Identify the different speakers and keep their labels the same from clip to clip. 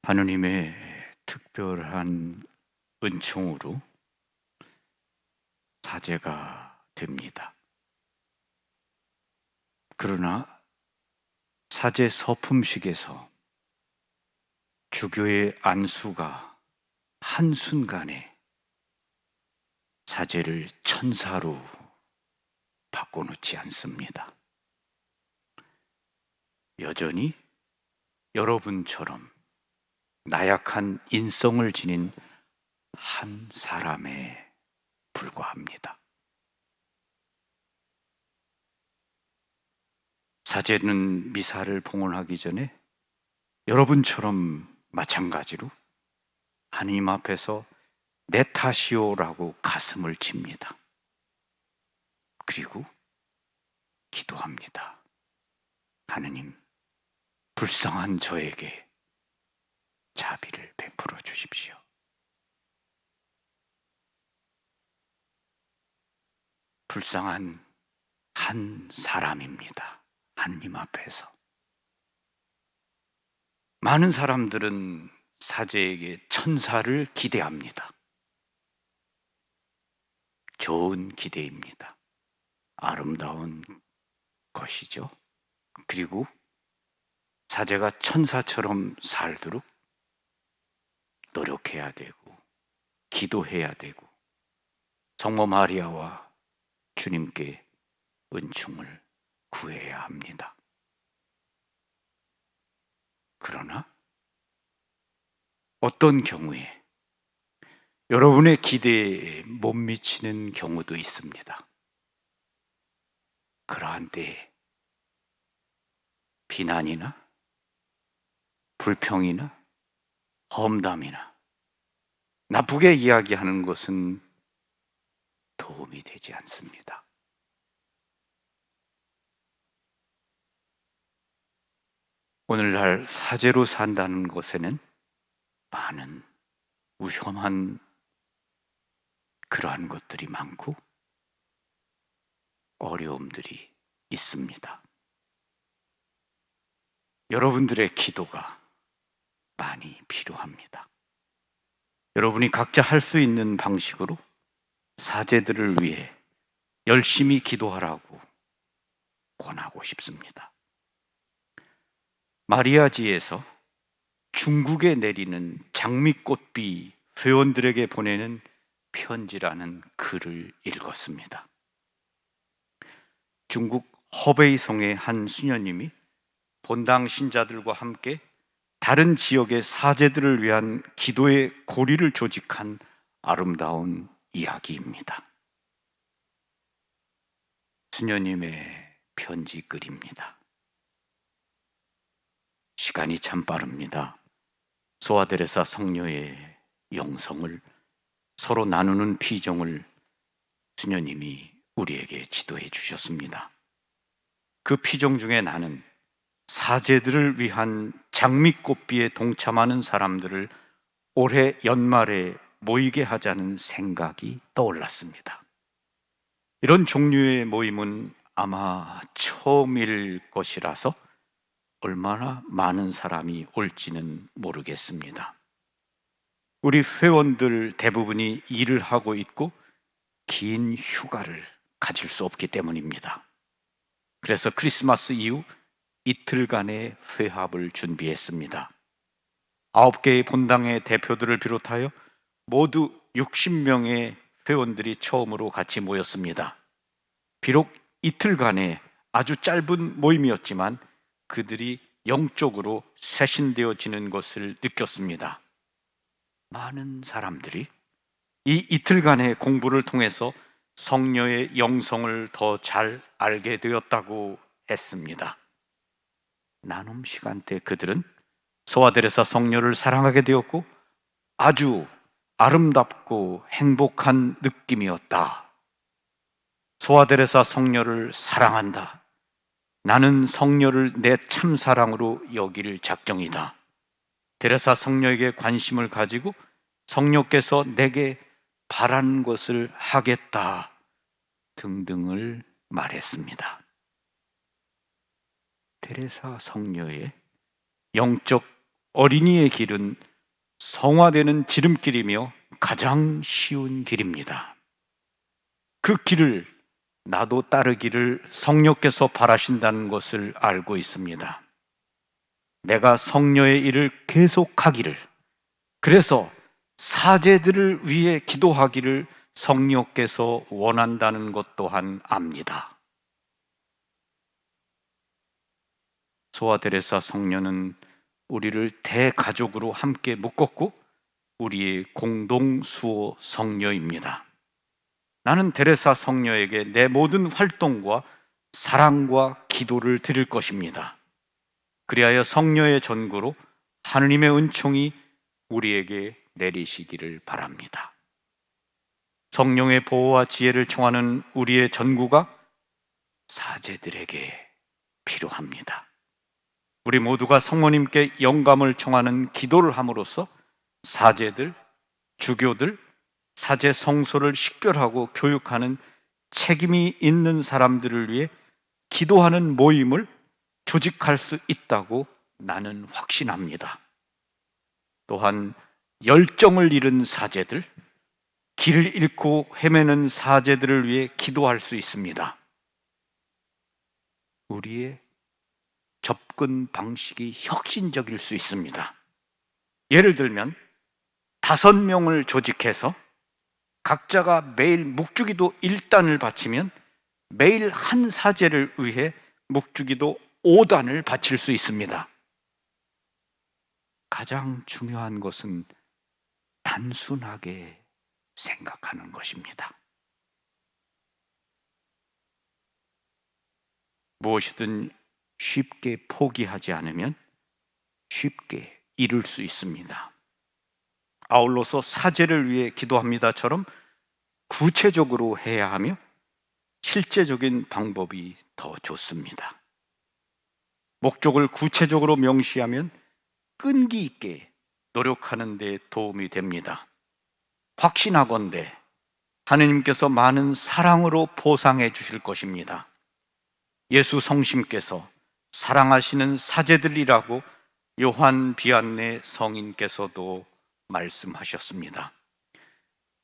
Speaker 1: 하느님의 특별한 은총으로 사제가 됩니다. 그러나 사제 서품식에서 주교의 안수가 한순간에 사제를 천사로 바꿔놓지 않습니다. 여전히 여러분처럼 나약한 인성을 지닌 한 사람에 불과합니다. 사제는 미사를 봉헌하기 전에 여러분처럼 마찬가지로 하나님 앞에서 내 탓이오라고 가슴을 칩니다. 그리고 기도합니다. 하느님, 불쌍한 저에게 자비를 베풀어 주십시오. 불쌍한 한 사람입니다. 하느님 앞에서. 많은 사람들은 사제에게 천사를 기대합니다. 좋은 기대입니다. 아름다운 것이죠. 그리고 사제가 천사처럼 살도록 노력해야 되고 기도해야 되고 성모 마리아와 주님께 은총을 구해야 합니다. 그러나 어떤 경우에 여러분의 기대에 못 미치는 경우도 있습니다. 그러한 때에 비난이나 불평이나 험담이나 나쁘게 이야기하는 것은 도움이 되지 않습니다. 오늘날 사제로 산다는 것에는 많은 위험한 그러한 것들이 많고 어려움들이 있습니다. 여러분들의 기도가 많이 필요합니다. 여러분이 각자 할 수 있는 방식으로 사제들을 위해 열심히 기도하라고 권하고 싶습니다. 마리아지에서 중국에 내리는 장미꽃비 회원들에게 보내는 편지라는 글을 읽었습니다. 중국 허베이성의 한 수녀님이 본당 신자들과 함께 다른 지역의 사제들을 위한 기도의 고리를 조직한 아름다운 이야기입니다. 수녀님의 편지글입니다. 시간이 참 빠릅니다. 소아데레사 성녀의 영성을 서로 나누는 피정을 수녀님이 우리에게 지도해 주셨습니다. 그 피정 중에 나는 사제들을 위한 장미꽃비에 동참하는 사람들을 올해 연말에 모이게 하자는 생각이 떠올랐습니다. 이런 종류의 모임은 아마 처음일 것이라서 얼마나 많은 사람이 올지는 모르겠습니다. 우리 회원들 대부분이 일을 하고 있고 긴 휴가를 가질 수 없기 때문입니다. 그래서 크리스마스 이후 이틀간의 회합을 준비했습니다. 9개의 본당의 대표들을 비롯하여 모두 60명의 회원들이 처음으로 같이 모였습니다. 비록 이틀간의 아주 짧은 모임이었지만 그들이 영적으로 쇄신되어지는 것을 느꼈습니다. 많은 사람들이 이 이틀간의 공부를 통해서 성녀의 영성을 더 잘 알게 되었다고 했습니다. 나눔 시간 때 그들은 소아데레사 성녀를 사랑하게 되었고 아주 아름답고 행복한 느낌이었다. 소아데레사 성녀를 사랑한다. 나는 성녀를 내 참사랑으로 여길 작정이다. 데레사 성녀에게 관심을 가지고 성녀께서 내게 바라는 것을 하겠다 등등을 말했습니다. 데레사 성녀의 영적 어린이의 길은 성화되는 지름길이며 가장 쉬운 길입니다. 그 길을 나도 따르기를 성령께서 바라신다는 것을 알고 있습니다. 내가 성녀의 일을 계속하기를, 그래서 사제들을 위해 기도하기를 성령께서 원한다는 것 또한 압니다. 소아 데레사 성녀는 우리를 대가족으로 함께 묶었고 우리의 공동 수호 성녀입니다. 나는 데레사 성녀에게 내 모든 활동과 사랑과 기도를 드릴 것입니다. 그리하여 성녀의 전구로 하느님의 은총이 우리에게 내리시기를 바랍니다. 성령의 보호와 지혜를 청하는 우리의 전구가 사제들에게 필요합니다. 우리 모두가 성모님께 영감을 청하는 기도를 함으로써 사제들, 주교들, 사제 성소를 식별하고 교육하는 책임이 있는 사람들을 위해 기도하는 모임을 조직할 수 있다고 나는 확신합니다. 또한 열정을 잃은 사제들, 길을 잃고 헤매는 사제들을 위해 기도할 수 있습니다. 우리의 접근 방식이 혁신적일 수 있습니다. 예를 들면 5명을 조직해서 각자가 매일 묵주기도 1단을 바치면 매일 한 사제를 위해 묵주기도 5단을 바칠 수 있습니다. 가장 중요한 것은 단순하게 생각하는 것입니다. 무엇이든 쉽게 포기하지 않으면 쉽게 이룰 수 있습니다. 아울러서 사제를 위해 기도합니다처럼 구체적으로 해야 하며 실제적인 방법이 더 좋습니다. 목적을 구체적으로 명시하면 끈기 있게 노력하는 데 도움이 됩니다. 확신하건대 하느님께서 많은 사랑으로 보상해 주실 것입니다. 예수 성심께서 사랑하시는 사제들이라고 요한 비안네 성인께서도 말씀하셨습니다.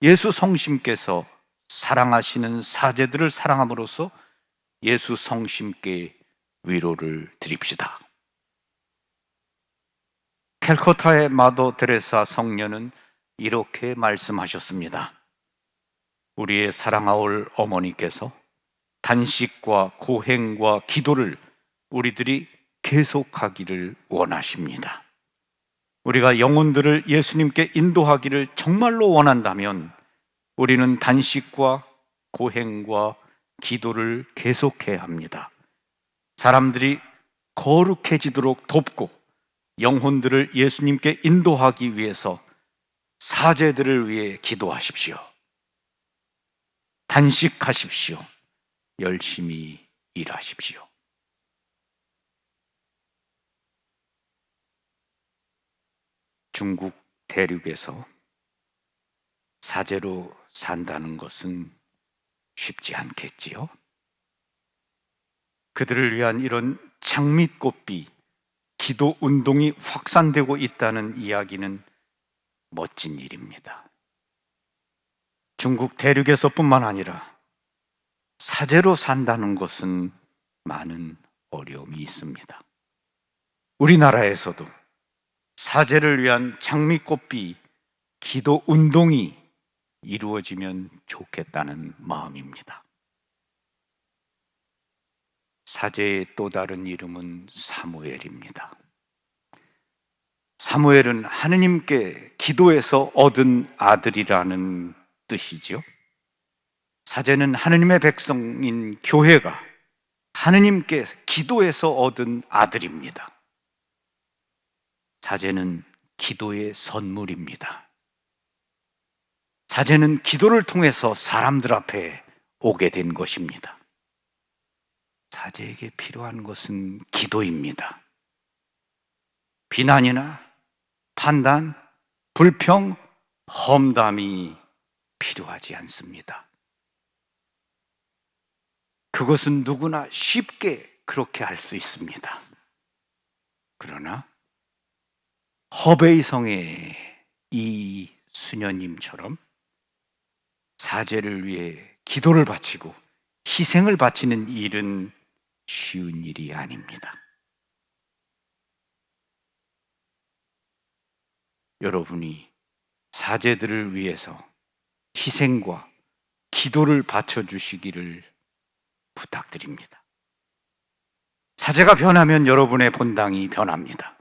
Speaker 1: 예수 성심께서 사랑하시는 사제들을 사랑함으로써 예수 성심께 위로를 드립시다. 캘커타의 마더 데레사 성녀는 이렇게 말씀하셨습니다. 우리의 사랑하올 어머니께서 단식과 고행과 기도를 우리들이 계속하기를 원하십니다. 우리가 영혼들을 예수님께 인도하기를 정말로 원한다면 우리는 단식과 고행과 기도를 계속해야 합니다. 사람들이 거룩해지도록 돕고 영혼들을 예수님께 인도하기 위해서 사제들을 위해 기도하십시오. 단식하십시오. 열심히 일하십시오. 중국 대륙에서 사제로 산다는 것은 쉽지 않겠지요. 그들을 위한 이런 장밋꽃비 기도 운동이 확산되고 있다는 이야기는 멋진 일입니다. 중국 대륙에서뿐만 아니라 사제로 산다는 것은 많은 어려움이 있습니다. 우리나라에서도 사제를 위한 장밋꽃비 기도 운동이 이루어지면 좋겠다는 마음입니다. 사제의 또 다른 이름은 사무엘입니다. 사무엘은 하느님께 기도해서 얻은 아들이라는 뜻이지요. 사제는 하느님의 백성인 교회가 하느님께 기도해서 얻은 아들입니다. 사제는 기도의 선물입니다. 사제는 기도를 통해서 사람들 앞에 오게 된 것입니다. 사제에게 필요한 것은 기도입니다. 비난이나 판단, 불평, 험담이 필요하지 않습니다. 그것은 누구나 쉽게 그렇게 할 수 있습니다. 그러나 허베이성의 이 수녀님처럼 사제를 위해 기도를 바치고 희생을 바치는 일은 쉬운 일이 아닙니다. 여러분이 사제들을 위해서 희생과 기도를 바쳐주시기를 부탁드립니다. 사제가 변하면 여러분의 본당이 변합니다.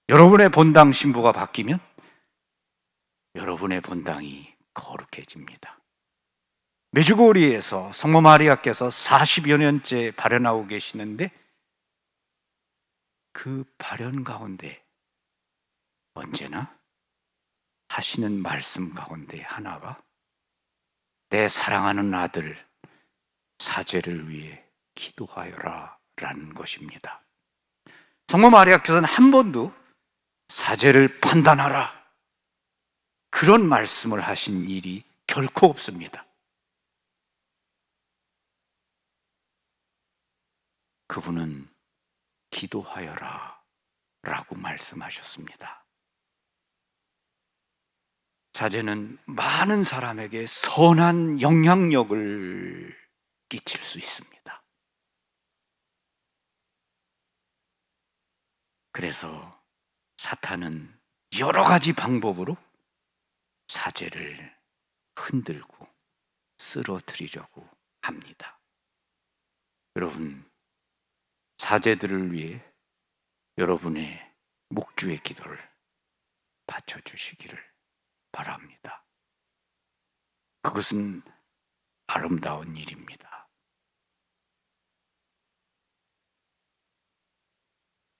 Speaker 1: 여러분의 본당 신부가 바뀌면 여러분의 본당이 거룩해집니다. 메주고리에서 성모 마리아께서 40여 년째 발현하고 계시는데 그 발현 가운데 언제나 하시는 말씀 가운데 하나가 내 사랑하는 아들 사제를 위해 기도하여라 라는 것입니다. 성모 마리아께서는 한 번도 사제를 판단하라 그런 말씀을 하신 일이 결코 없습니다. 그분은 기도하여라 라고 말씀하셨습니다. 사제는 많은 사람에게 선한 영향력을 끼칠 수 있습니다. 그래서 사탄은 여러 가지 방법으로 사제를 흔들고 쓰러뜨리려고 합니다. 여러분, 사제들을 위해 여러분의 묵주의 기도를 바쳐주시기를 바랍니다. 그것은 아름다운 일입니다.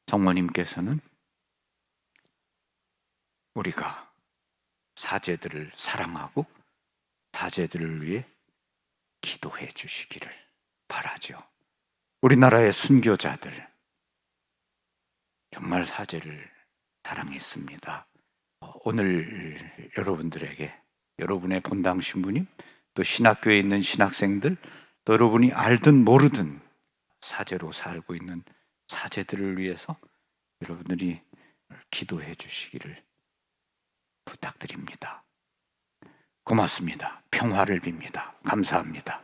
Speaker 1: 성모님께서는 우리가 사제들을 사랑하고 사제들을 위해 기도해 주시기를 바라죠. 우리나라의 순교자들 정말 사제를 사랑했습니다. 오늘 여러분들에게 여러분의 본당 신부님 또 신학교에 있는 신학생들 또 여러분이 알든 모르든 사제로 살고 있는 사제들을 위해서 여러분들이 기도해 주시기를 부탁드립니다. 고맙습니다. 평화를 빕니다. 감사합니다.